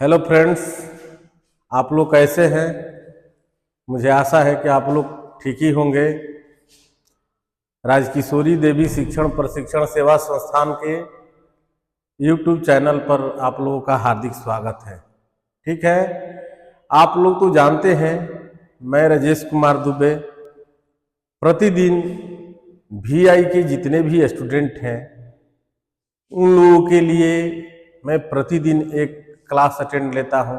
Hello friends, आप लोग कैसे हैं। मुझे आशा है कि आप लोग ठीक ही होंगे। राजकिशोरी देवी शिक्षण प्रशिक्षण सेवा संस्थान के यूट्यूब चैनल पर आप लोगों का हार्दिक स्वागत है। ठीक है, आप लोग तो जानते हैं मैं राजेश कुमार दुबे प्रतिदिन VI के जितने भी स्टूडेंट हैं उन लोगों के लिए मैं प्रतिदिन एक क्लास अटेंड लेता हूं।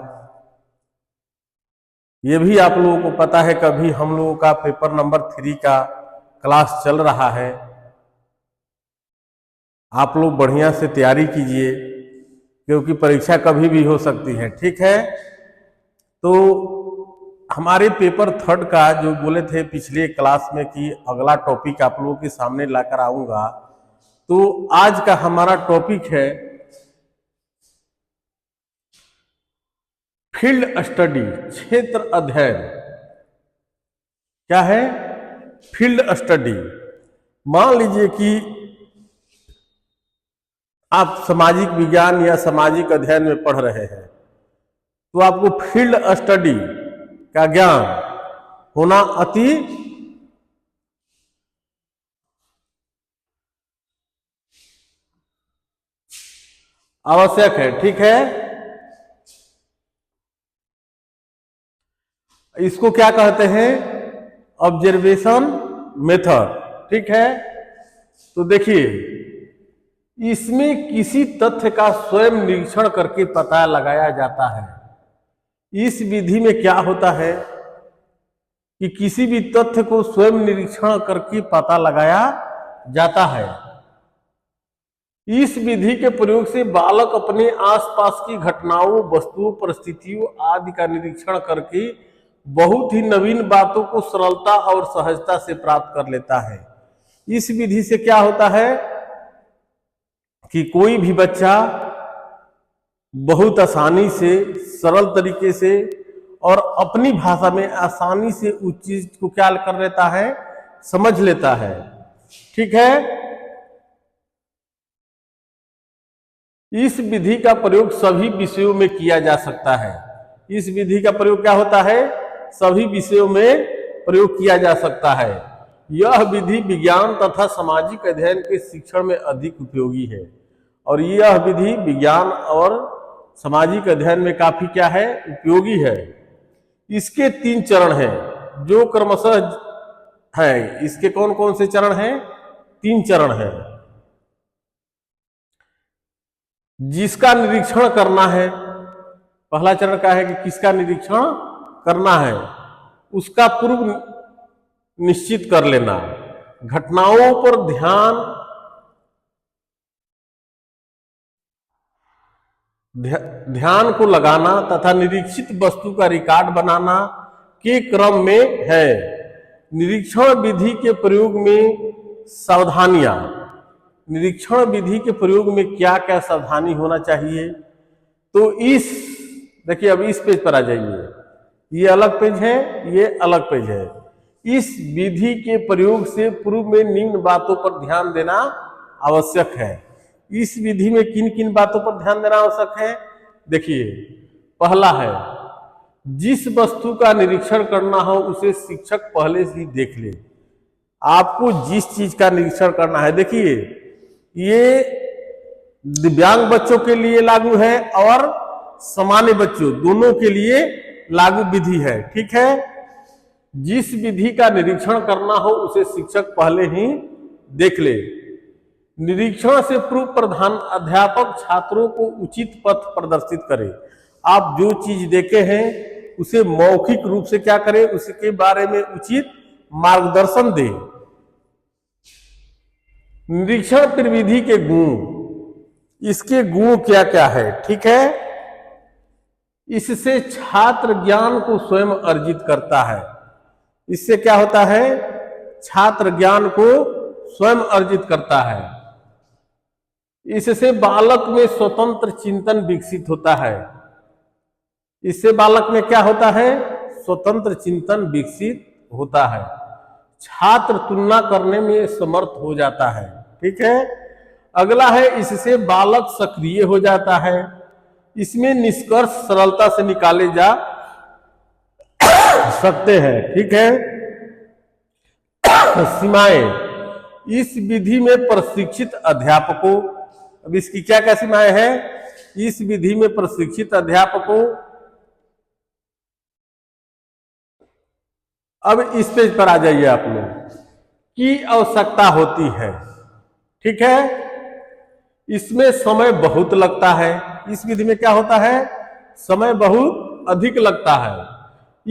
ये भी आप लोगों को पता है कि अभी हम लोगों का पेपर नंबर 3 का क्लास चल रहा है। आप लोग बढ़िया से तैयारी कीजिए क्योंकि परीक्षा कभी भी हो सकती है। ठीक है, तो हमारे पेपर 3 का जो बोले थे पिछले क्लास में कि अगला टॉपिक आप लोगों के सामने लाकर आऊंगा, तो आज का हमारा टॉपिक है फील्ड स्टडी, क्षेत्र अध्ययन। क्या है? Field study. मान लीजिए कि आप सामाजिक विज्ञान या सामाजिक अध्ययन में पढ़ रहे हैं तो आपको फील्ड स्टडी का ज्ञान होना अति आवश्यक है। ठीक है, इसको क्या कहते हैं? Observation method. ठीक है, तो देखिए इसमें किसी तथ्य का स्वयं निरीक्षण करके पता लगाया जाता है। इस विधि में क्या होता है कि किसी भी तथ्य को स्वयं निरीक्षण करके पता लगाया जाता है। इस विधि के प्रयोग से बालक अपने आसपास की घटनाओं, वस्तुओं, परिस्थितियों आदि का निरीक्षण करके बहुत ही नवीन बातों को सरलता और सहजता से प्राप्त कर लेता है। इस विधि से क्या होता है कि कोई भी बच्चा बहुत आसानी से, सरल तरीके से और अपनी भाषा में आसानी से उस चीज को क्या कर लेता है, समझ लेता है। ठीक है, इस विधि का प्रयोग सभी विषयों में किया जा सकता है। इस विधि का प्रयोग क्या होता है? सभी विषयों में प्रयोग किया जा सकता है। यह विधि विज्ञान तथा सामाजिक अध्ययन के शिक्षण में अधिक उपयोगी है और यह विधि विज्ञान और सामाजिक अध्ययन में काफी क्या है, उपयोगी है। इसके 3 चरण हैं जो क्रमशः है। इसके कौन कौन से चरण हैं? 3 चरण हैं। जिसका निरीक्षण करना है, पहला चरण क्या है कि किसका निरीक्षण करना है, उसका पूर्व निश्चित कर लेना, घटनाओं पर ध्यान को लगाना तथा निरीक्षित वस्तु का रिकॉर्ड बनाना के क्रम में है। निरीक्षण विधि के प्रयोग में सावधानियां। निरीक्षण विधि के प्रयोग में क्या क्या सावधानी होना चाहिए, तो इस देखिए अब इस पेज पर आ जाइए। ये अलग पेज है, ये अलग पेज है। इस विधि के प्रयोग से पूर्व में निम्न बातों पर ध्यान देना आवश्यक है। इस विधि में किन किन बातों पर ध्यान देना आवश्यक है? देखिए, पहला है जिस वस्तु का निरीक्षण करना हो उसे शिक्षक पहले से ही देख ले। आपको जिस चीज का निरीक्षण करना है, देखिए ये दिव्यांग बच्चों के लिए लागू है और सामान्य बच्चों दोनों के लिए लागू विधि है। ठीक है, जिस विधि का निरीक्षण करना हो उसे शिक्षक पहले ही देख ले। निरीक्षण से पूर्व प्रधान अध्यापक छात्रों को उचित पथ प्रदर्शित करे। आप जो चीज देखे हैं उसे मौखिक रूप से क्या करें, उसके बारे में उचित मार्गदर्शन दे। निरीक्षण प्रविधि के गुण, इसके गुण क्या क्या है? ठीक है, इससे छात्र ज्ञान को स्वयं अर्जित करता है। इससे क्या होता है? छात्र ज्ञान को स्वयं अर्जित करता है। इससे बालक में स्वतंत्र चिंतन विकसित होता है। इससे बालक में क्या होता है? स्वतंत्र चिंतन विकसित होता है। छात्र तुलना करने में समर्थ हो जाता है। ठीक है, अगला है इससे बालक सक्रिय हो जाता है। इसमें निष्कर्ष सरलता से निकाले जा सकते हैं। ठीक है। सीमाएं। इस विधि में प्रशिक्षित अध्यापकों, अब इसकी क्या क्या सीमाएं हैं? इस विधि में प्रशिक्षित अध्यापकों, अब इस पेज पर आ जाइए आप लोग, की आवश्यकता होती है। ठीक है। इसमें समय बहुत लगता है। इस विधि में क्या होता है? समय बहुत अधिक लगता है।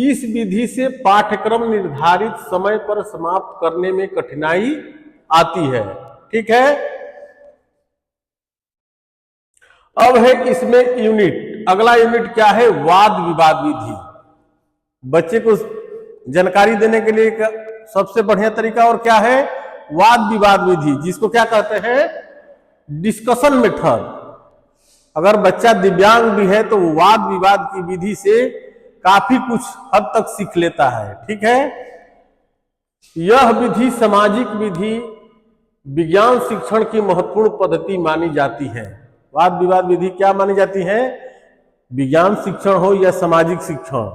इस विधि से पाठ्यक्रम निर्धारित समय पर समाप्त करने में कठिनाई आती है। ठीक है। अब है इसमें यूनिट। अगला यूनिट क्या है? वाद विवाद विधि। बच्चे को जानकारी देने के लिए सबसे बढ़िया तरीका और क्या है? वाद विवाद विधि, जिसको क्या कहते हैं? Discussion method. अगर बच्चा दिव्यांग भी है तो वाद विवाद की विधि से काफी कुछ हद तक सीख लेता है। ठीक है। यह विधि सामाजिक विधि विज्ञान शिक्षण की महत्वपूर्ण पद्धति मानी जाती है। वाद विवाद विधि क्या मानी जाती है? विज्ञान शिक्षण हो या सामाजिक शिक्षण,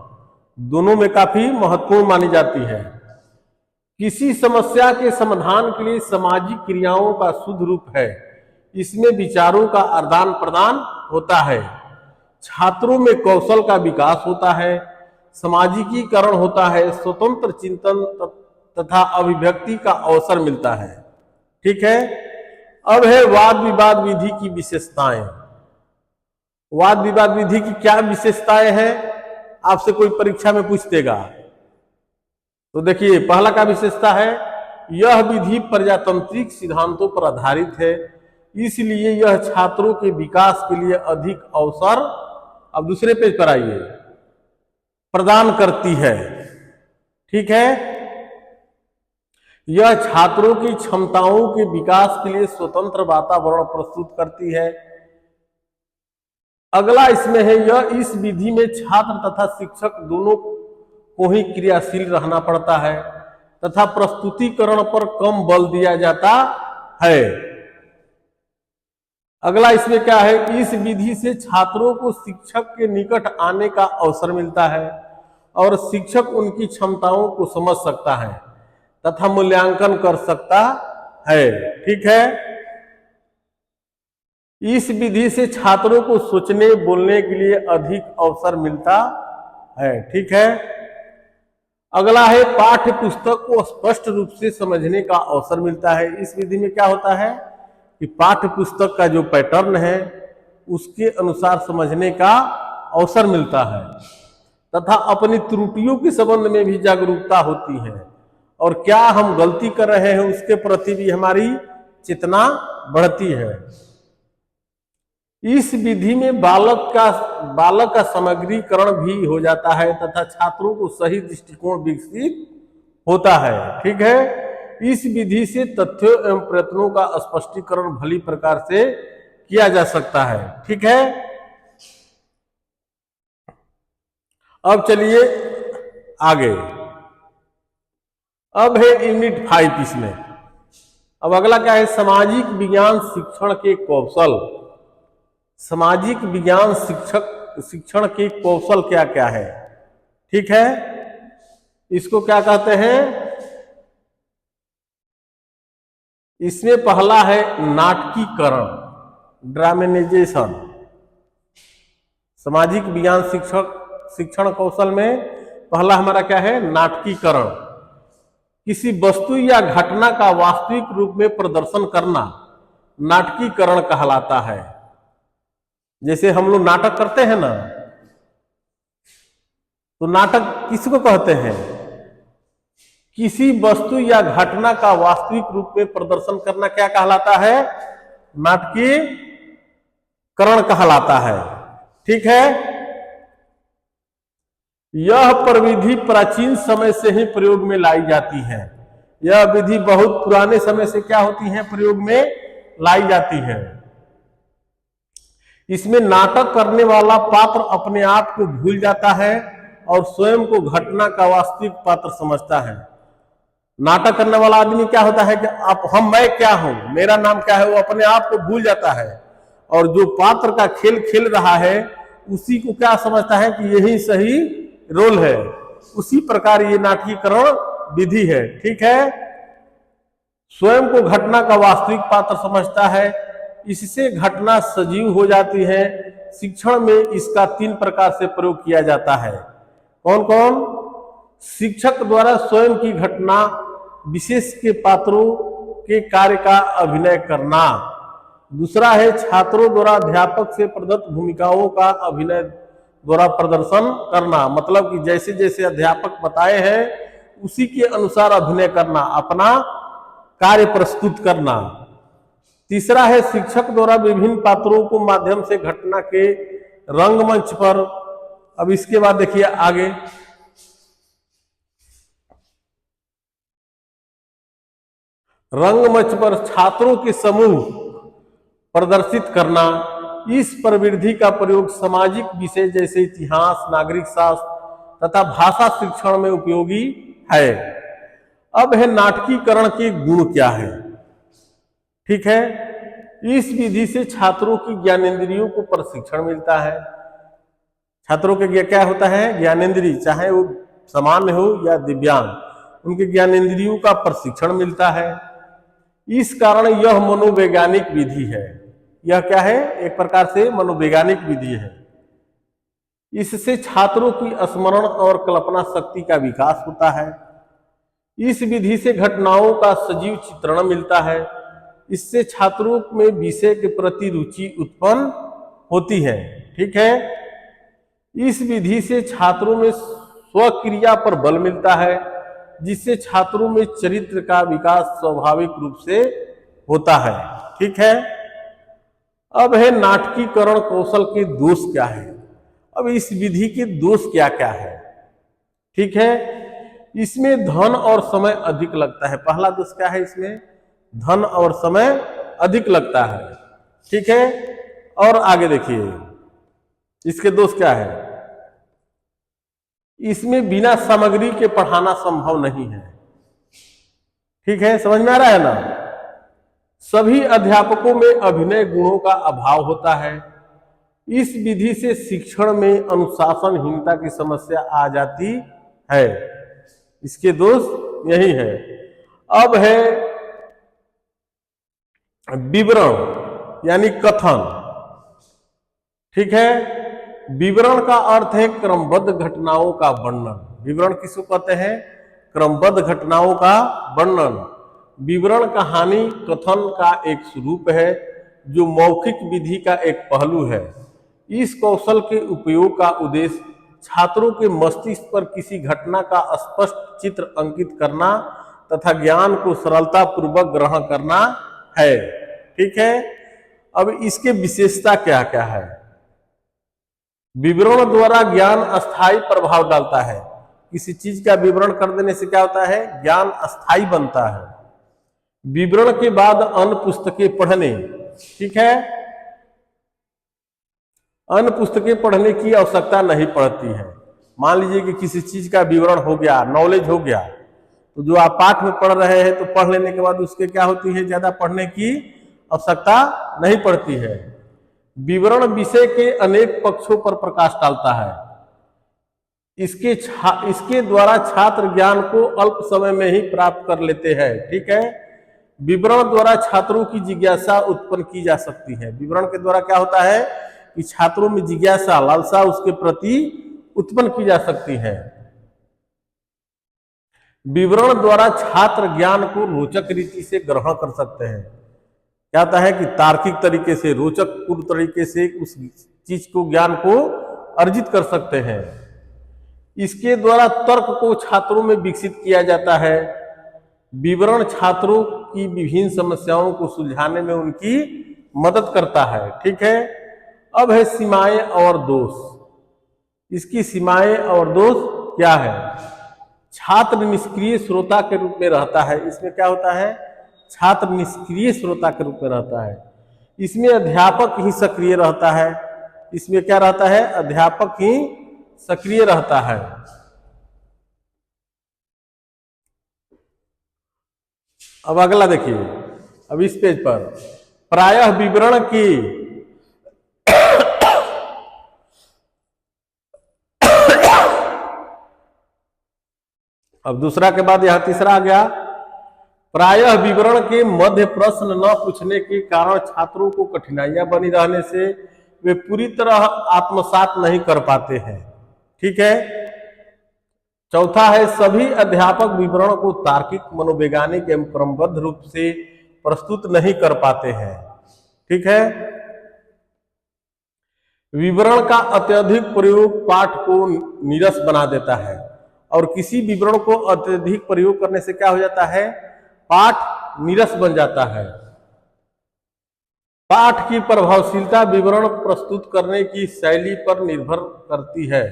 दोनों में काफी महत्वपूर्ण मानी जाती है। किसी समस्या के समाधान के लिए सामाजिक क्रियाओं का शुद्ध रूप है। इसमें विचारों का आदान प्रदान होता है, छात्रों में कौशल का विकास होता है, सामाजिकीकरण होता है, स्वतंत्र चिंतन तथा अभिव्यक्ति का अवसर मिलता है। ठीक है। अब है वाद विवाद विधि की विशेषताएं। वाद विवाद विधि की क्या विशेषताएं हैं? आपसे कोई परीक्षा में पूछ देगा तो देखिए, पहला का विशेषता है, यह विधि प्रजातांत्रिक सिद्धांतों पर आधारित है, इसलिए यह छात्रों के विकास के लिए अधिक अवसर, अब दूसरे पेज पर आइए, प्रदान करती है। ठीक है। यह छात्रों की क्षमताओं के विकास के लिए स्वतंत्र वातावरण प्रस्तुत करती है। अगला इसमें है, यह इस विधि में छात्र तथा शिक्षक दोनों को ही क्रियाशील रहना पड़ता है तथा प्रस्तुतिकरण पर कम बल दिया जाता है। अगला इसमें क्या है? इस विधि से छात्रों को शिक्षक के निकट आने का अवसर मिलता है और शिक्षक उनकी क्षमताओं को समझ सकता है तथा मूल्यांकन कर सकता है। ठीक है। इस विधि से छात्रों को सोचने बोलने के लिए अधिक अवसर मिलता है। ठीक है। अगला है, पाठ्य पुस्तक को स्पष्ट रूप से समझने का अवसर मिलता है। इस विधि में क्या होता है कि पाठ्य पुस्तक का जो पैटर्न है उसके अनुसार समझने का अवसर मिलता है तथा अपनी त्रुटियों के संबंध में भी जागरूकता होती है और क्या हम गलती कर रहे हैं उसके प्रति भी हमारी चेतना बढ़ती है। इस विधि में बालक का समग्रीकरण भी हो जाता है तथा छात्रों को सही दृष्टिकोण विकसित होता है। ठीक है। इस विधि से तथ्यों एवं प्रयत्नों का स्पष्टीकरण भली प्रकार से किया जा सकता है। ठीक है। अब चलिए आगे। अब है यूनिट 5 इसमें। अब अगला क्या है? सामाजिक विज्ञान शिक्षण के कौशल। सामाजिक विज्ञान शिक्षण के कौशल क्या क्या है? ठीक है। इसको क्या कहते हैं? इसमें पहला है नाटकीकरण, ड्रामेनाइजेशन। सामाजिक विज्ञान शिक्षण कौशल में पहला हमारा क्या है? नाटकीकरण। किसी वस्तु या घटना का वास्तविक रूप में प्रदर्शन करना नाटकीकरण कहलाता है। जैसे हम लोग नाटक करते हैं ना, तो नाटक किसको कहते हैं? किसी वस्तु या घटना का वास्तविक रूप में प्रदर्शन करना क्या कहलाता है? नाटकीकरण कहलाता है। ठीक है। यह प्रविधि प्राचीन समय से ही प्रयोग में लाई जाती है। यह विधि बहुत पुराने समय से क्या होती है? प्रयोग में लाई जाती है। इसमें नाटक करने वाला पात्र अपने आप को भूल जाता है और स्वयं को घटना का वास्तविक पात्र समझता है। नाटक करने वाला आदमी क्या होता है कि मैं क्या हूं, मेरा नाम क्या है, वो अपने आप को भूल जाता है और जो पात्र का खेल खेल रहा है उसी को क्या समझता है कि यही सही रोल है। उसी प्रकार ये नाटकीकरण विधि है। ठीक है, स्वयं को घटना का वास्तविक पात्र समझता है, इससे घटना सजीव हो जाती है। शिक्षण में इसका 3 प्रकार से प्रयोग किया जाता है। कौन कौन? शिक्षक द्वारा स्वयं की घटना विशेष के पात्रों के कार्य का अभिनय करना। दूसरा है छात्रों द्वारा अध्यापक से प्रदत्त भूमिकाओं का अभिनय द्वारा प्रदर्शन करना, मतलब कि जैसे जैसे अध्यापक बताए हैं उसी के अनुसार अभिनय करना, अपना कार्य प्रस्तुत करना। तीसरा है शिक्षक द्वारा विभिन्न पात्रों को माध्यम से घटना के रंगमंच पर। अब इसके बाद देखिए आगे, रंगमंच पर छात्रों के समूह प्रदर्शित करना। इस प्रवृत्ति का प्रयोग सामाजिक विषय जैसे इतिहास, नागरिक शास्त्र तथा भाषा शिक्षण में उपयोगी है। अब है नाटकीकरण के गुण क्या है। ठीक है, इस विधि से छात्रों की ज्ञानेंद्रियों को प्रशिक्षण मिलता है। छात्रों के क्या होता है? ज्ञानेंद्रिय, चाहे वो सामान्य हो या दिव्यांग, उनके ज्ञानेंद्रियों का प्रशिक्षण मिलता है। इस कारण यह मनोवैज्ञानिक विधि है। यह क्या है? एक प्रकार से मनोवैज्ञानिक विधि है। इससे छात्रों की स्मरण और कल्पना शक्ति का विकास होता है। इस विधि से घटनाओं का सजीव चित्रण मिलता है। इससे छात्रों में विषय के प्रति रुचि उत्पन्न होती है। ठीक है, इस विधि से छात्रों में स्वक्रिया पर बल मिलता है, जिससे छात्रों में चरित्र का विकास स्वाभाविक रूप से होता है। ठीक है, अब है नाटकीकरण कौशल के दोष क्या है। अब इस विधि के दोष क्या क्या है। ठीक है, इसमें धन और समय अधिक लगता है। पहला दोष क्या है? इसमें धन और समय अधिक लगता है। ठीक है, और आगे देखिए इसके दोष क्या है। इसमें बिना सामग्री के पढ़ाना संभव नहीं है। ठीक है, समझ में आ रहा है ना? सभी अध्यापकों में अभिनय गुणों का अभाव होता है। इस विधि से शिक्षण में अनुशासनहीनता की समस्या आ जाती है। इसके दोष यही है। अब है विवरण यानी कथन। ठीक है, विवरण का अर्थ है क्रमबद्ध घटनाओं का वर्णन। विवरण किसको कहते हैं? क्रमबद्ध घटनाओं का वर्णन। विवरण कहानी कथन का एक स्वरूप है जो मौखिक विधि का एक पहलू है। इस कौशल के उपयोग का उद्देश्य छात्रों के मस्तिष्क पर किसी घटना का स्पष्ट चित्र अंकित करना तथा ज्ञान को सरलता पूर्वक ग्रहण करना है। ठीक है, अब इसके विशेषता क्या क्या है। विवरण द्वारा ज्ञान अस्थायी प्रभाव डालता है। किसी चीज का विवरण कर देने से क्या होता है? ज्ञान अस्थायी बनता है। विवरण के बाद अन्य पुस्तकें पढ़ने। ठीक है, अन्य पुस्तकें पढ़ने की आवश्यकता नहीं पड़ती है। मान लीजिए कि किसी चीज का विवरण हो गया, नॉलेज हो गया, तो जो आप पाठ में पढ़ रहे हैं तो पढ़ लेने के बाद उसके क्या होती है? ज्यादा पढ़ने की आवश्यकता नहीं पड़ती है। विवरण विषय के अनेक पक्षों पर प्रकाश डालता है। इसके द्वारा छात्र ज्ञान को अल्प समय में ही प्राप्त कर लेते हैं। ठीक है, विवरण द्वारा छात्रों की जिज्ञासा उत्पन्न की जा सकती है। विवरण के द्वारा क्या होता है कि छात्रों में जिज्ञासा, लालसा उसके प्रति उत्पन्न की जा सकती है। विवरण द्वारा छात्र ज्ञान को रोचक रीति से ग्रहण कर सकते हैं। क्या होता है कि तार्किक तरीके से, रोचक पूर्ण तरीके से उस चीज को, ज्ञान को अर्जित कर सकते हैं। इसके द्वारा तर्क को छात्रों में विकसित किया जाता है। विवरण छात्रों की विभिन्न समस्याओं को सुलझाने में उनकी मदद करता है। ठीक है, अब है सीमाएं और दोष। इसकी सीमाएं और दोष क्या है। छात्र निष्क्रिय श्रोता के रूप में रहता है। इसमें क्या होता है? छात्र निष्क्रिय श्रोता के रूप में रहता है। इसमें अध्यापक ही सक्रिय रहता है। इसमें क्या रहता है? अध्यापक ही सक्रिय रहता है। अब अगला देखिए, अब इस पेज पर प्रायः विवरण की अब दूसरा के बाद यह तीसरा आ गया, प्रायः विवरण के मध्य प्रश्न न पूछने के कारण छात्रों को कठिनाइयां बनी रहने से वे पूरी तरह आत्मसात नहीं कर पाते हैं। ठीक है। चौथा है, सभी अध्यापक विवरण को तार्किक, मनोवैज्ञानिक एवं क्रमबद्ध रूप से प्रस्तुत नहीं कर पाते हैं। ठीक है। विवरण का अत्यधिक प्रयोग पाठ को नीरस बना देता है और किसी विवरण को अत्यधिक प्रयोग करने से क्या हो जाता है, पाठ नीरस बन जाता है। पाठ की प्रभावशीलता विवरण प्रस्तुत करने की शैली पर निर्भर करती है।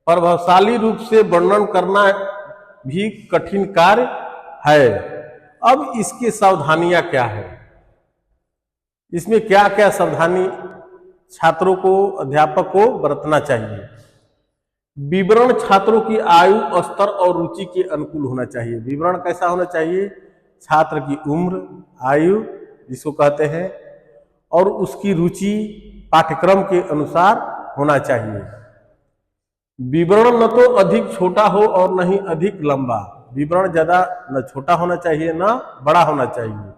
प्रभावशाली रूप से वर्णन करना भी कठिन कार्य है। अब इसकी सावधानियां क्या है, इसमें क्या क्या सावधानी छात्रों को, अध्यापक को बरतना चाहिए। विवरण छात्रों की आयु, स्तर और रुचि के अनुकूल होना चाहिए। विवरण कैसा होना चाहिए, छात्र की उम्र, आयु जिसको कहते हैं, और उसकी रुचि पाठ्यक्रम के अनुसार होना चाहिए। विवरण न तो अधिक छोटा हो और न ही अधिक लंबा। विवरण ज्यादा न छोटा होना चाहिए न बड़ा होना चाहिए।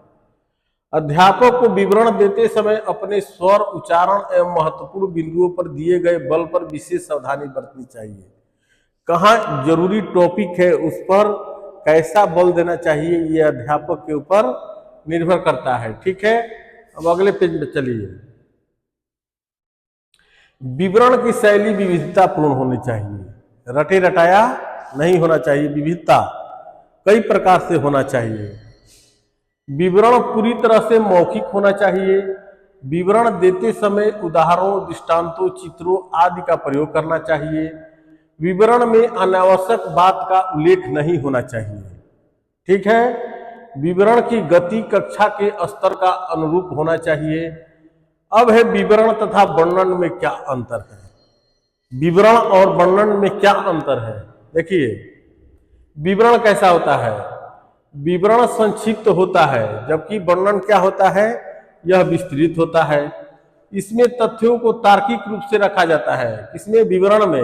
अध्यापक को विवरण देते समय अपने स्वर, उच्चारण एवं महत्वपूर्ण बिंदुओं पर दिए गए बल पर विशेष सावधानी बरतनी चाहिए। कहाँ जरूरी टॉपिक है उस पर कैसा बल देना चाहिए, ये अध्यापक के ऊपर निर्भर करता है। ठीक है। अब अगले पेज में चलिए। विवरण की शैली विविधतापूर्ण होनी चाहिए, रटे रटाया नहीं होना चाहिए, विविधता कई प्रकार से होना चाहिए। विवरण पूरी तरह से मौखिक होना चाहिए। विवरण देते समय उदाहरणों, दृष्टांतों, चित्रों आदि का प्रयोग करना चाहिए। विवरण में अनावश्यक बात का उल्लेख नहीं होना चाहिए। ठीक है। विवरण की गति कक्षा के स्तर का अनुरूप होना चाहिए। अब है विवरण तथा वर्णन में क्या अंतर है। विवरण और वर्णन में क्या अंतर है, देखिए। विवरण कैसा होता है, विवरण संक्षिप्त होता है, जबकि वर्णन क्या होता है, यह विस्तृत होता है। इसमें तथ्यों को तार्किक रूप से रखा जाता है, इसमें विवरण में।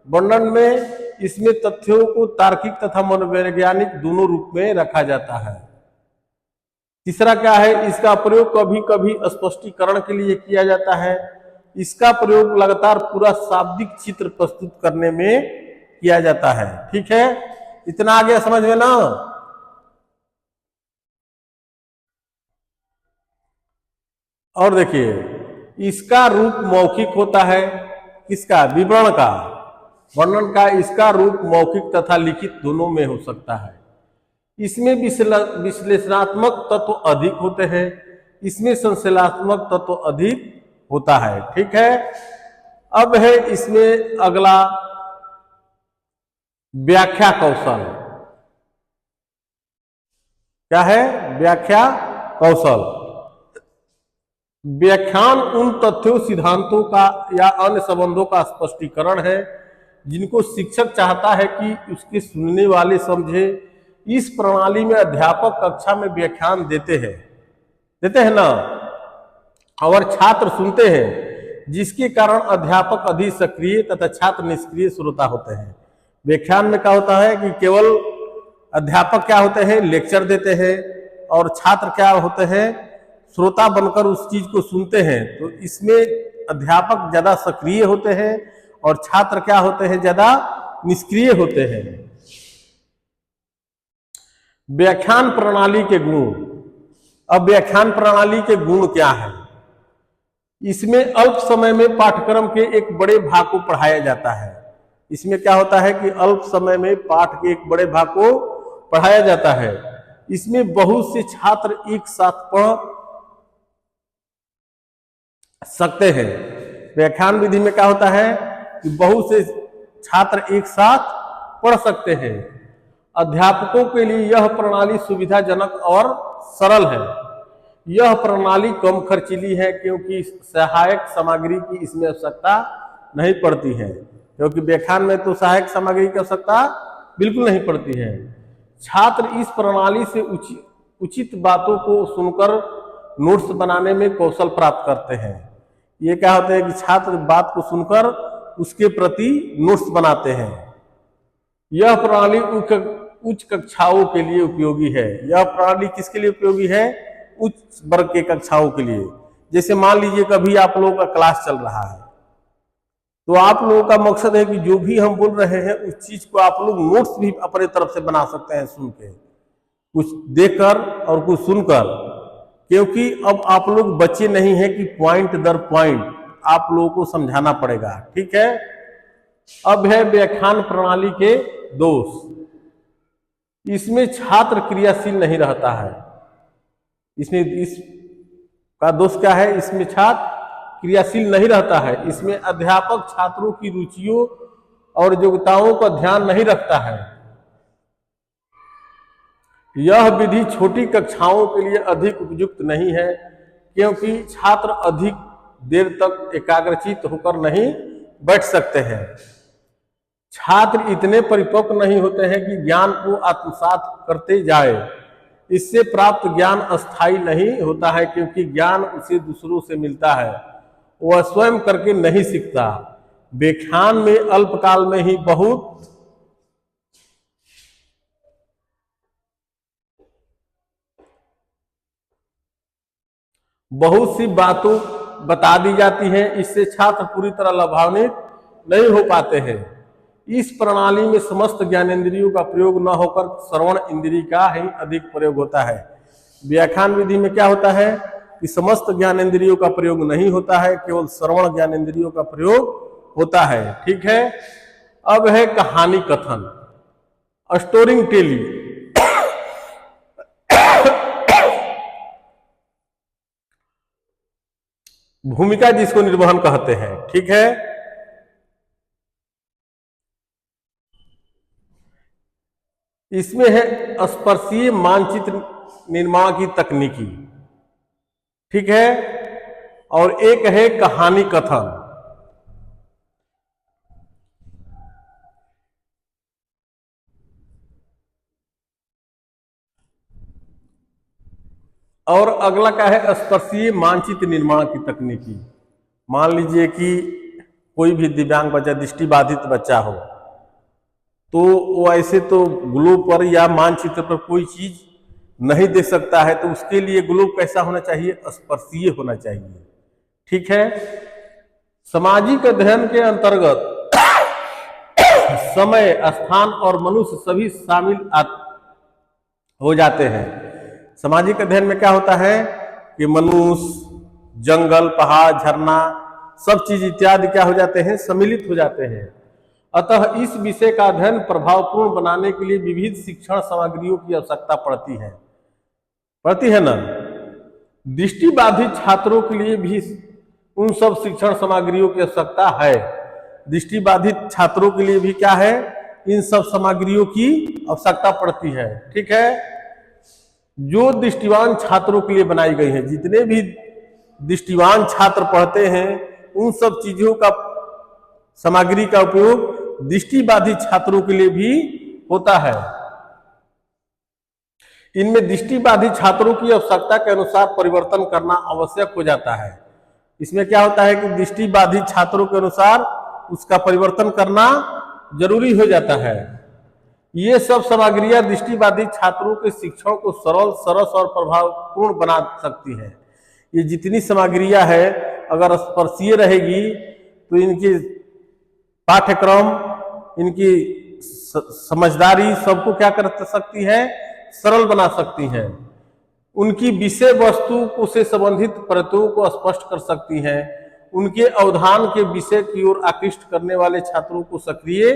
वर्णन में इसमें तथ्यों को तार्किक तथा मनोवैज्ञानिक दोनों रूप में रखा जाता है। तीसरा क्या है, इसका प्रयोग कभी कभी स्पष्टीकरण के लिए किया जाता है। इसका प्रयोग लगातार पूरा शाब्दिक चित्र प्रस्तुत करने में किया जाता है। ठीक है। इतना आ गया समझ में ना। और देखिए, इसका रूप मौखिक होता है, किसका, विवरण का। वर्णन का इसका रूप मौखिक तथा लिखित दोनों में हो सकता है। इसमें विश्लेषणात्मक तत्व अधिक होते हैं, इसमें संश्लेषणात्मक तत्व अधिक होता है। ठीक है। अब है इसमें अगला व्याख्या कौशल। क्या है, व्याख्या कौशल। व्याख्यान उन तथ्यों, सिद्धांतों का या अन्य संबंधों का स्पष्टीकरण है जिनको शिक्षक चाहता है कि उसके सुनने वाले समझे। इस प्रणाली में अध्यापक कक्षा में व्याख्यान देते हैं ना, और छात्र सुनते हैं, जिसके कारण अध्यापक अधिक सक्रिय तथा छात्र निष्क्रिय श्रोता होते हैं। व्याख्यान में क्या होता है कि केवल अध्यापक क्या होते हैं, लेक्चर देते हैं, और छात्र क्या होते हैं, श्रोता बनकर उस चीज को सुनते हैं। तो इसमें अध्यापक ज्यादा सक्रिय होते हैं और छात्र क्या होते हैं, ज्यादा निष्क्रिय होते हैं। व्याख्यान प्रणाली के गुण। अब व्याख्यान प्रणाली के गुण क्या है, इसमें अल्प समय में पाठ्यक्रम के एक बड़े भाग को पढ़ाया जाता है। इसमें क्या होता है कि अल्प समय में पाठ के एक बड़े भाग को पढ़ाया जाता है। इसमें बहुत से छात्र एक साथ पढ़ सकते हैं। व्याख्यान विधि में क्या होता है कि बहुत से छात्र एक साथ पढ़ सकते हैं। अध्यापकों के लिए यह प्रणाली सुविधाजनक और सरल है। यह प्रणाली कम खर्चीली है क्योंकि सहायक सामग्री की इसमें आवश्यकता नहीं पड़ती है, क्योंकि व्याख्यान में तो सहायक सामग्री की आवश्यकता बिल्कुल नहीं पड़ती है। छात्र इस प्रणाली से उचित बातों को सुनकर नोट्स बनाने में कौशल प्राप्त करते हैं। ये क्या होता है कि छात्र बात को सुनकर उसके प्रति नोट्स बनाते हैं। यह प्रणाली उच्च कक्षाओं के लिए उपयोगी है। यह प्रणाली किसके लिए उपयोगी है? उच्च वर्ग के कक्षाओं के लिए। जैसे मान लीजिए कभी आप लोगों का क्लास चल रहा है, तो आप लोगों का मकसद है कि जो भी हम बोल रहे हैं उस चीज को आप लोग नोट्स भी अपने तरफ से बना सकते हैं, सुन के, कुछ देखकर और कुछ सुनकर, क्योंकि अब आप लोग बच्चे नहीं हैं कि पॉइंट दर पॉइंट आप लोगों को समझाना पड़ेगा। ठीक है। अब है व्याख्यान प्रणाली के दोष। इसमें छात्र क्रियाशील नहीं रहता है। इसमें इसका दोष क्या है? इसमें छात्र क्रियाशील नहीं रहता है। इसमें अध्यापक छात्रों की रुचियों और योग्यताओं का ध्यान नहीं रखता है। यह विधि छोटी कक्षाओं के लिए अधिक उपयुक्त नहीं है, क्योंकि छात्र अधिक देर तक एकाग्रचित होकर नहीं बैठ सकते हैं। छात्र इतने परिपक्व नहीं होते हैं कि ज्ञान को आत्मसात करते जाए। इससे प्राप्त ज्ञान अस्थायी नहीं होता है, क्योंकि ज्ञान उसे दूसरों से मिलता है, वह स्वयं करके नहीं सीखता। व्याख्यान में अल्पकाल में ही बहुत सी बातों बता दी जाती हैं। इससे छात्र पूरी तरह लाभान्वित नहीं हो पाते हैं। इस प्रणाली में समस्त ज्ञानेंद्रियों का प्रयोग न होकर श्रवण इंद्रिय का ही अधिक प्रयोग होता है। व्याख्यान विधि में क्या होता है कि समस्त ज्ञानेंद्रियों का प्रयोग नहीं होता है, केवल श्रवण ज्ञानेंद्रियों का प्रयोग होता है। ठीक है। अब है कहानी कथन, स्टोरी टेलिंग। भूमिका जिसको निर्वहन कहते हैं। ठीक है। इसमें है स्पर्शीय मानचित्र निर्माण की तकनीकी। ठीक है। और एक है कहानी कथन। और अगला क्या है? स्पर्शीय मानचित्र निर्माण की तकनीकी। मान लीजिए कि कोई भी दिव्यांग बच्चा, दृष्टिबाधित बच्चा हो, तो वो ऐसे तो ग्लोब पर या मानचित्र पर कोई चीज नहीं देख सकता है, तो उसके लिए ग्लोब कैसा होना चाहिए? स्पर्शीय होना चाहिए। ठीक है। सामाजिक अध्ययन के अंतर्गत समय, स्थान और मनुष्य सभी शामिल हो जाते हैं। सामाजिक अध्ययन में क्या होता है कि मनुष्य, जंगल, पहाड़, झरना, सब चीज इत्यादि क्या हो जाते हैं? सम्मिलित हो जाते हैं। अतः इस विषय का अध्ययन प्रभावपूर्ण बनाने के लिए विविध शिक्षण सामग्रियों की आवश्यकता पड़ती है ना। दृष्टिबाधित छात्रों के लिए भी उन सब शिक्षण सामग्रियों की आवश्यकता है। दृष्टिबाधित छात्रों के लिए भी क्या है? इन सब सामग्रियों की आवश्यकता पड़ती है। ठीक है। जो दृष्टिवान छात्रों के लिए बनाई गई है, जितने भी दृष्टिवान छात्र पढ़ते हैं, उन सब चीजों का सामग्री का उपयोग दृष्टिबाधित छात्रों के लिए भी होता है। इनमें दृष्टिबाधित छात्रों की आवश्यकता के अनुसार परिवर्तन करना आवश्यक हो जाता है। इसमें क्या होता है कि दृष्टिबाधित छात्रों के अनुसार उसका परिवर्तन करना जरूरी हो जाता है। ये सब सामग्रियां दृष्टिबाधित छात्रों के शिक्षण को सरल, सरस और प्रभावपूर्ण बना सकती है। ये जितनी सामग्रियां है, अगर स्पर्शीय रहेगी तो इनकी पाठ्यक्रम, इनकी समझदारी सबको क्या कर सकती है? सरल बना सकती हैं। उनकी विषय वस्तु से संबंधित प्रत्ययों को स्पष्ट कर सकती हैं। उनके अवधान के विषय की ओर आकृष्ट करने वाले छात्रों को सक्रिय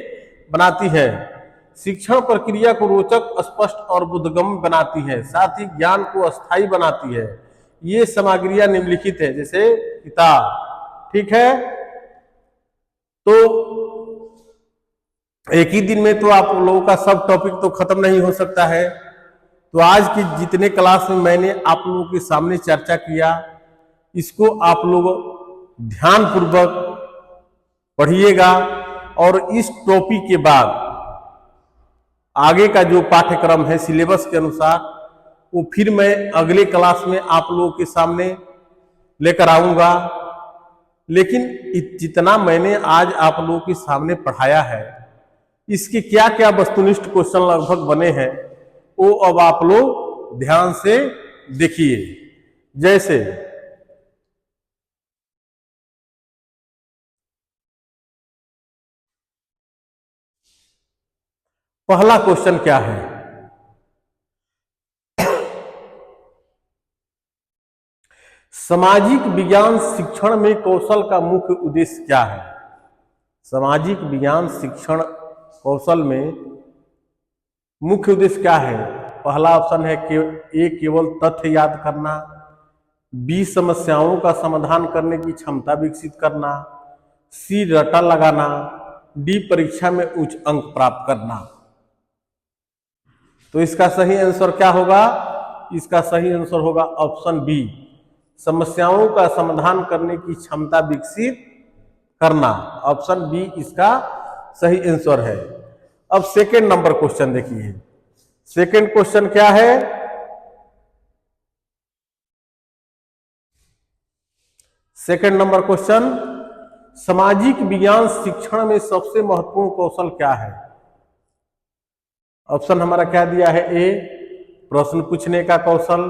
बनाती है। शिक्षण प्रक्रिया को रोचक, स्पष्ट और बुद्धगम्य बनाती है। साथ ही ज्ञान को अस्थायी बनाती है। ये सामग्रियां निम्नलिखित है, जैसे किताब। ठीक है। तो एक ही दिन में तो आप लोगों का सब टॉपिक तो खत्म नहीं हो सकता है। तो आज की जितने क्लास में मैंने आप लोगों के सामने चर्चा किया, इसको आप लोग ध्यान पूर्वक पढ़िएगा। और इस टॉपिक के बाद आगे का जो पाठ्यक्रम है सिलेबस के अनुसार, वो फिर मैं अगले क्लास में आप लोगों के सामने लेकर आऊंगा। लेकिन जितना मैंने आज आप लोगों के सामने पढ़ाया है, इसके क्या क्या वस्तुनिष्ठ क्वेश्चन लगभग बने हैं वो अब आप लोग ध्यान से देखिए। जैसे पहला क्वेश्चन क्या है, सामाजिक विज्ञान शिक्षण में कौशल का मुख्य उद्देश्य क्या है। सामाजिक विज्ञान शिक्षण कौशल में मुख्य उद्देश्य क्या है। पहला ऑप्शन है कि ए केवल तथ्य याद करना, बी समस्याओं का समाधान करने की क्षमता विकसित करना, सी रटा लगाना, डी परीक्षा में उच्च अंक प्राप्त करना। तो इसका सही आंसर क्या होगा, इसका सही आंसर होगा ऑप्शन बी, समस्याओं का समाधान करने की क्षमता विकसित करना। ऑप्शन बी इसका सही आंसर है। अब सेकेंड नंबर क्वेश्चन देखिए, सेकेंड क्वेश्चन क्या है, सेकेंड नंबर क्वेश्चन, सामाजिक विज्ञान शिक्षण में सबसे महत्वपूर्ण कौशल क्या है। ऑप्शन हमारा क्या दिया है, ए प्रश्न पूछने का कौशल,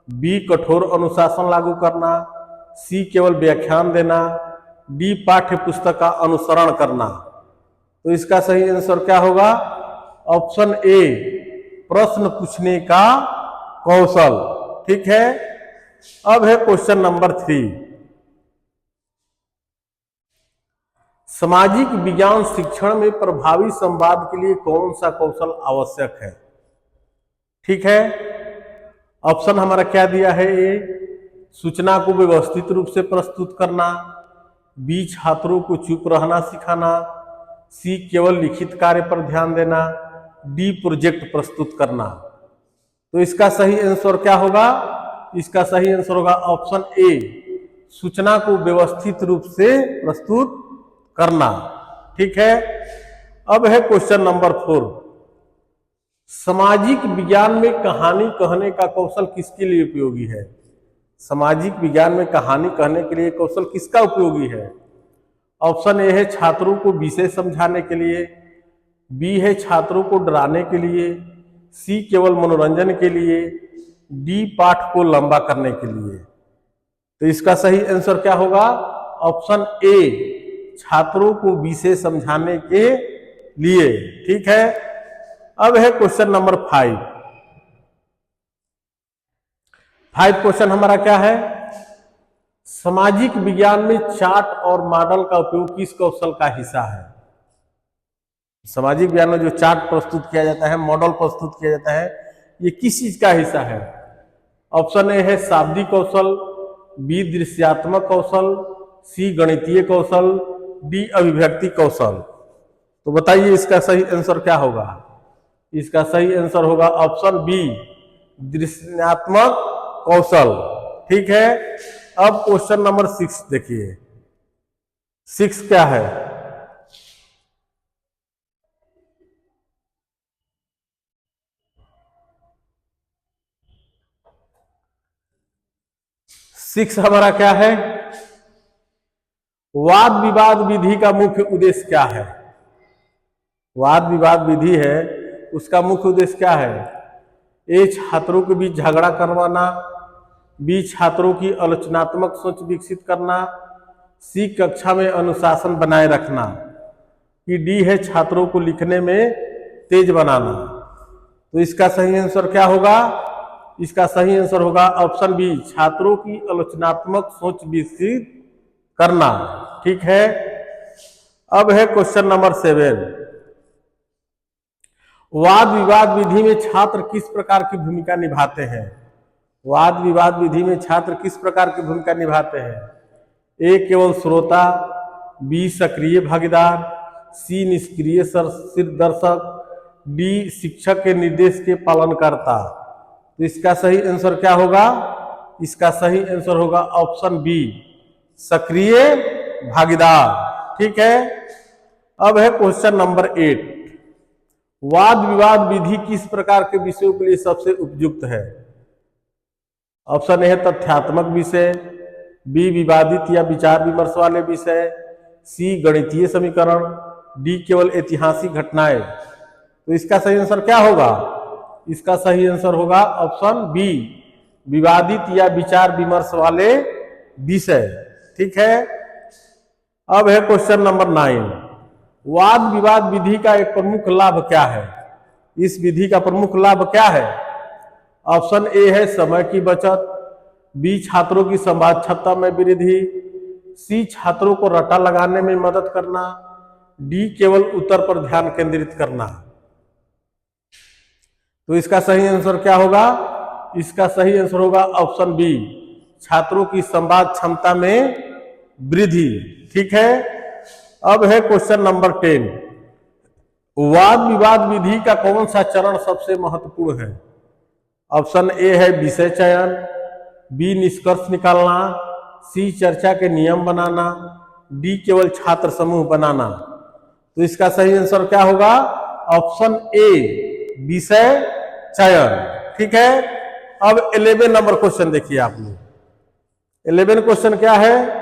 बी कठोर अनुशासन लागू करना, सी केवल व्याख्यान देना, डी पाठ्य पुस्तक का अनुसरण करना। तो इसका सही आंसर क्या होगा, ऑप्शन ए प्रश्न पूछने का कौशल। ठीक है। अब है क्वेश्चन नंबर 3, सामाजिक विज्ञान शिक्षण में प्रभावी संवाद के लिए कौन सा कौशल आवश्यक है। ठीक है। ऑप्शन हमारा क्या दिया है, ए सूचना को व्यवस्थित रूप से प्रस्तुत करना, बी छात्रों को चुप रहना सिखाना, सी केवल लिखित कार्य पर ध्यान देना, डी प्रोजेक्ट प्रस्तुत करना। तो इसका सही आंसर क्या होगा, इसका सही आंसर होगा ऑप्शन ए सूचना को व्यवस्थित रूप से प्रस्तुत करना। ठीक है। अब है क्वेश्चन नंबर 4, सामाजिक विज्ञान में कहानी कहने का कौशल किसके लिए उपयोगी है। सामाजिक विज्ञान में कहानी कहने के लिए कौशल किसका उपयोगी है। ऑप्शन ए है छात्रों को विषय समझाने के लिए, बी है छात्रों को डराने के लिए, सी केवल मनोरंजन के लिए, डी पाठ को लंबा करने के लिए। तो इसका सही आंसर क्या होगा, ऑप्शन ए छात्रों को विषय समझाने के लिए। ठीक है। अब है क्वेश्चन नंबर 5, क्वेश्चन हमारा क्या है, सामाजिक विज्ञान में चार्ट और मॉडल का उपयोग किस कौशल का हिस्सा है। सामाजिक विज्ञान में जो चार्ट प्रस्तुत किया जाता है, मॉडल प्रस्तुत किया जाता है, ये किस चीज का हिस्सा है। ऑप्शन ए है शाब्दिक कौशल, बी दृश्यात्मक कौशल, सी गणितीय कौशल, डी अभिव्यक्ति कौशल। तो बताइए इसका सही आंसर क्या होगा। इसका सही आंसर होगा ऑप्शन बी दृश्यात्मक कौशल। ठीक है। अब क्वेश्चन नंबर 6 देखिए, 6 क्या है, सिक्स हमारा क्या है, वाद विवाद विधि का मुख्य उद्देश्य क्या है। वाद विवाद विधि है, उसका मुख्य उद्देश्य क्या है। ए छात्रों के बीच झगड़ा करवाना, बी छात्रों की आलोचनात्मक सोच विकसित करना, सी कक्षा में अनुशासन बनाए रखना, कि डी है छात्रों को लिखने में तेज बनाना। तो इसका सही आंसर क्या होगा, इसका सही आंसर होगा ऑप्शन बी छात्रों की आलोचनात्मक सोच विकसित करना। ठीक है। अब है क्वेश्चन नंबर 7, वाद विवाद विधि में छात्र किस प्रकार की भूमिका निभाते हैं। वाद विवाद विधि में छात्र किस प्रकार की भूमिका निभाते हैं। ए केवल श्रोता, बी सक्रिय भागीदार, सी निष्क्रिय दर्शक, डी शिक्षक के निर्देश के पालनकर्ता। तो इसका सही आंसर क्या होगा, इसका सही आंसर होगा ऑप्शन बी सक्रिय भागीदार। ठीक है। अब है क्वेश्चन नंबर 8, वाद विवाद विधि किस प्रकार के विषयों के लिए सबसे उपयुक्त है। ऑप्शन ए है तथ्यात्मक विषय, बी विवादित या विचार विमर्श वाले विषय, सी गणितीय समीकरण, डी केवल ऐतिहासिक घटनाएं। तो इसका सही आंसर क्या होगा? इसका सही आंसर होगा ऑप्शन बी, विवादित या विचार विमर्श वाले विषय। ठीक है, अब है क्वेश्चन नंबर 9। वाद विवाद विधि का एक प्रमुख लाभ क्या है? इस विधि का प्रमुख लाभ क्या है? ऑप्शन ए है समय की बचत, बी छात्रों की संवाद क्षमता में वृद्धि, सी छात्रों को रट्टा लगाने में मदद करना, डी केवल उत्तर पर ध्यान केंद्रित करना। तो इसका सही आंसर क्या होगा? इसका सही आंसर होगा ऑप्शन बी, छात्रों की संवाद क्षमता में वृद्धि। ठीक है, अब है क्वेश्चन नंबर 10। वाद विवाद विधि का कौन सा चरण सबसे महत्वपूर्ण है? ऑप्शन ए है विषय चयन, बी निष्कर्ष निकालना, सी चर्चा के नियम बनाना, डी केवल छात्र समूह बनाना। तो इसका सही आंसर क्या होगा? ऑप्शन ए, विषय चयन। ठीक है, अब 11 नंबर क्वेश्चन देखिए आपने। 11 क्वेश्चन क्या है?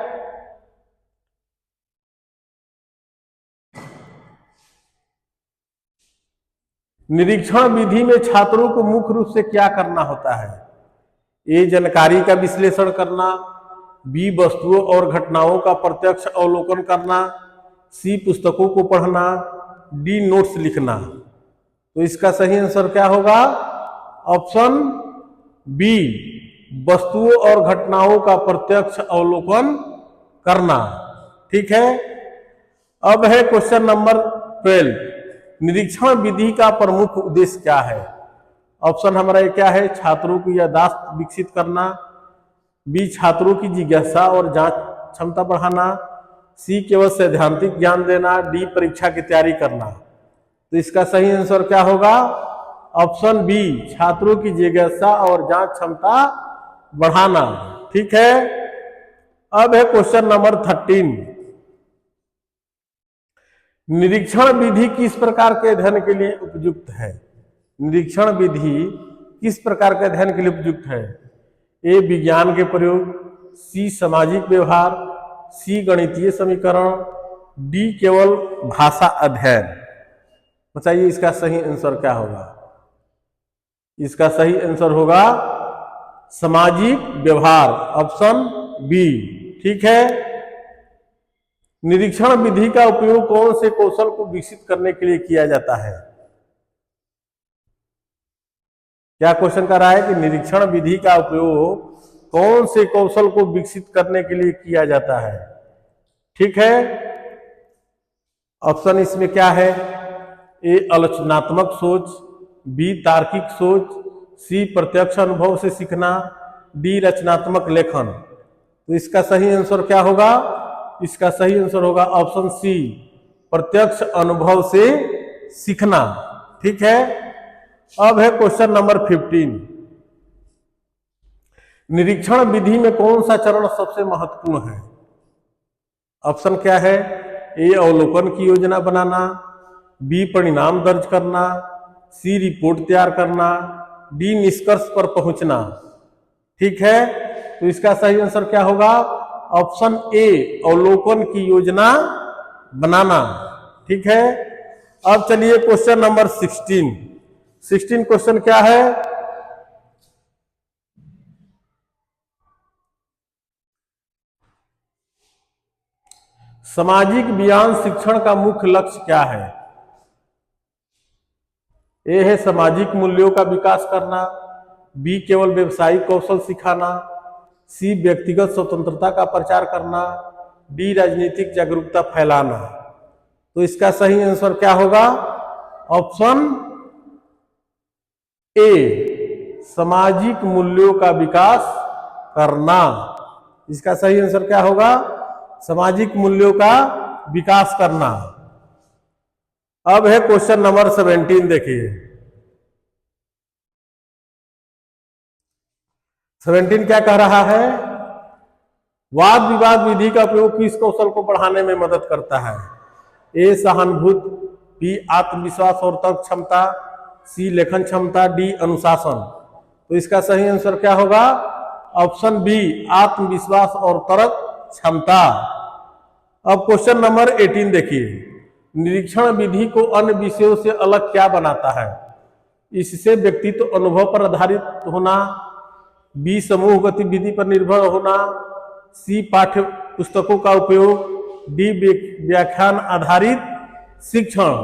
निरीक्षण विधि में छात्रों को मुख्य रूप से क्या करना होता है? ए जानकारी का विश्लेषण करना, बी वस्तुओं और घटनाओं का प्रत्यक्ष अवलोकन करना, सी पुस्तकों को पढ़ना, डी नोट्स लिखना। तो इसका सही आंसर क्या होगा? ऑप्शन बी, वस्तुओं और घटनाओं का प्रत्यक्ष अवलोकन करना। ठीक है, अब है क्वेश्चन नंबर 12। निरीक्षण विधि का प्रमुख उद्देश्य क्या है? ऑप्शन हमारा क्या है? छात्रों की याददाश्त विकसित करना, बी छात्रों की जिज्ञासा और जांच क्षमता बढ़ाना, सी केवल सैद्धांतिक ज्ञान देना, डी परीक्षा की तैयारी करना। तो इसका सही आंसर क्या होगा? ऑप्शन बी, छात्रों की जिज्ञासा और जांच क्षमता बढ़ाना। ठीक है, अब है क्वेश्चन नंबर 13। निरीक्षण विधि किस प्रकार के अध्ययन के लिए उपयुक्त है? निरीक्षण विधि किस प्रकार के अध्ययन के लिए उपयुक्त है? ए विज्ञान के प्रयोग, सी सामाजिक व्यवहार, सी गणितीय समीकरण, डी केवल भाषा अध्ययन। बताइए इसका सही आंसर क्या होगा? इसका सही आंसर होगा सामाजिक व्यवहार, ऑप्शन बी। ठीक है, निरीक्षण विधि का उपयोग कौन से कौशल को विकसित करने के लिए किया जाता है? क्या क्वेश्चन कर रहा है कि निरीक्षण विधि का उपयोग कौन से कौशल को विकसित करने के लिए किया जाता है? ठीक है, ऑप्शन इसमें क्या है? ए आलोचनात्मक सोच, बी तार्किक सोच, सी प्रत्यक्ष अनुभव से सीखना, डी रचनात्मक लेखन। तो इसका सही आंसर क्या होगा? इसका सही आंसर होगा ऑप्शन सी, प्रत्यक्ष अनुभव से सीखना। ठीक है, अब है क्वेश्चन नंबर 15। निरीक्षण विधि में कौन सा चरण सबसे महत्वपूर्ण है? ऑप्शन क्या है? ए अवलोकन की योजना बनाना, बी परिणाम दर्ज करना, सी रिपोर्ट तैयार करना, डी निष्कर्ष पर पहुंचना। ठीक है, तो इसका सही आंसर क्या होगा? ऑप्शन ए, अवलोकन की योजना बनाना। ठीक है, अब चलिए क्वेश्चन नंबर 16। 16 क्वेश्चन क्या है? सामाजिक विज्ञान शिक्षण का मुख्य लक्ष्य क्या है? ए है सामाजिक मूल्यों का विकास करना, बी केवल व्यवसायिक कौशल सिखाना, सी व्यक्तिगत स्वतंत्रता का प्रचार करना, डी राजनीतिक जागरूकता फैलाना। तो इसका सही आंसर क्या होगा? ऑप्शन ए, सामाजिक मूल्यों का विकास करना। इसका सही आंसर क्या होगा? सामाजिक मूल्यों का विकास करना। अब है क्वेश्चन नंबर 17, देखिए 17 क्या कह रहा है? वाद विवाद विधि का उपयोग किस कौशल को बढ़ाने में मदद करता है? ए सहानुभूति, बी आत्मविश्वास और तर्क क्षमता, सी लेखन क्षमता, डी अनुशासन। तो इसका सही आंसर क्या होगा? ऑप्शन बी, आत्मविश्वास और तर्क क्षमता। अब क्वेश्चन नंबर 18 देखिए, निरीक्षण विधि को अन्य विषयों से अलग क्या बनाता है? इससे व्यक्तित्व अनुभव पर आधारित होना, बी समूह गतिविधि पर निर्भर होना, सी पाठ्य पुस्तकों का उपयोग, डी व्याख्यान आधारित शिक्षण।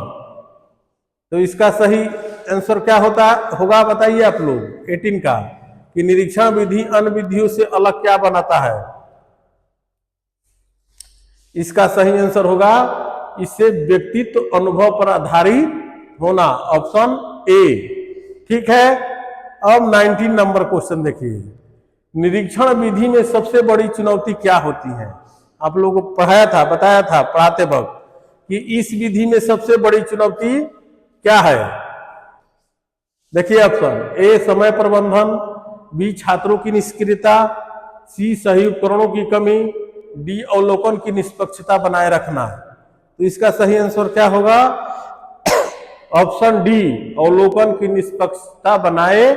तो इसका सही आंसर क्या होगा बताइए आप लोग 18 का, कि निरीक्षण विधि अन्य विधियों से अलग क्या बनाता है। इसका सही आंसर होगा इससे व्यक्तित्व अनुभव पर आधारित होना, ऑप्शन ए। ठीक है, अब 19 नंबर क्वेश्चन देखिए, निरीक्षण विधि में सबसे बड़ी चुनौती क्या होती है? आप लोगों को बताया था पढ़ाते वक्त कि इस विधि में सबसे बड़ी चुनौती क्या है। देखिए ऑप्शन ए समय प्रबंधन, बी छात्रों की निष्क्रियता, सी सही उपकरणों की कमी, डी अवलोकन की निष्पक्षता बनाए रखना। तो इसका सही आंसर क्या होगा? ऑप्शन डी अवलोकन की निष्पक्षता बनाए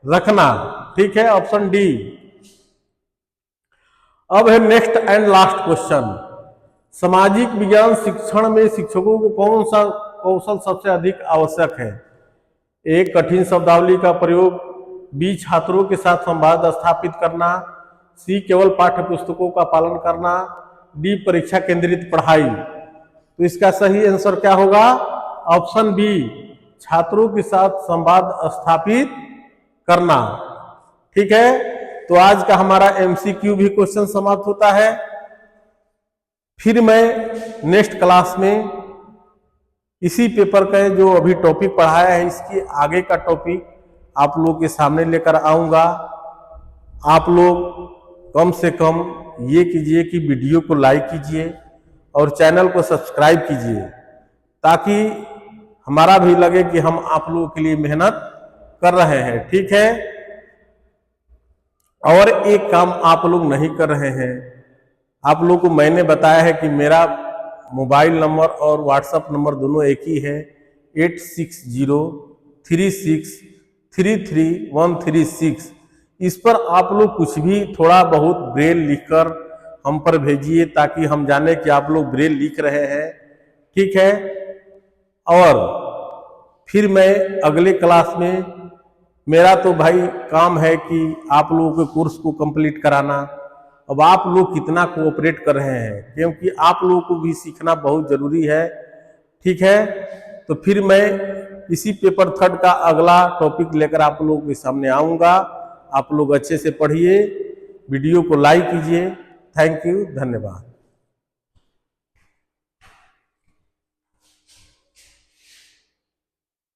रखना। ठीक है, ऑप्शन डी। अब है नेक्स्ट एंड लास्ट क्वेश्चन, सामाजिक विज्ञान शिक्षण में शिक्षकों को कौन सा कौशल सबसे अधिक आवश्यक है? ए कठिन शब्दावली का प्रयोग, बी छात्रों के साथ संवाद स्थापित करना, सी केवल पाठ्य पुस्तकों का पालन करना, डी परीक्षा केंद्रित पढ़ाई। तो इसका सही आंसर क्या होगा? ऑप्शन बी छात्रों के साथ संवाद स्थापित करना। ठीक है, तो आज का हमारा एमसीक्यू भी क्वेश्चन समाप्त होता है। फिर मैं नेक्स्ट क्लास में इसी पेपर का जो अभी टॉपिक पढ़ाया है इसके आगे का टॉपिक आप लोग के सामने लेकर आऊंगा। आप लोग कम से कम ये कीजिए कि वीडियो को लाइक कीजिए और चैनल को सब्सक्राइब कीजिए, ताकि हमारा भी लगे कि हम आप लोगों के लिए मेहनत कर रहे हैं। ठीक है, और एक काम आप लोग नहीं कर रहे हैं, आप लोग को मैंने बताया है कि मेरा मोबाइल नंबर और व्हाट्सएप नंबर दोनों एक ही है, 8603633136। इस पर आप लोग कुछ भी थोड़ा बहुत ब्रेल लिखकर हम पर भेजिए, ताकि हम जाने कि आप लोग ब्रेल लिख रहे हैं। ठीक है, और फिर मैं अगले क्लास में, मेरा तो भाई काम है कि आप लोगों के कोर्स को कंप्लीट कराना। अब आप लोग कितना कोऑपरेट कर रहे हैं, क्योंकि आप लोगों को भी सीखना बहुत जरूरी है। ठीक है, तो फिर मैं इसी पेपर 3 का अगला टॉपिक लेकर आप लोगों के सामने आऊंगा। आप लोग अच्छे से पढ़िए, वीडियो को लाइक कीजिए। थैंक यू, धन्यवाद।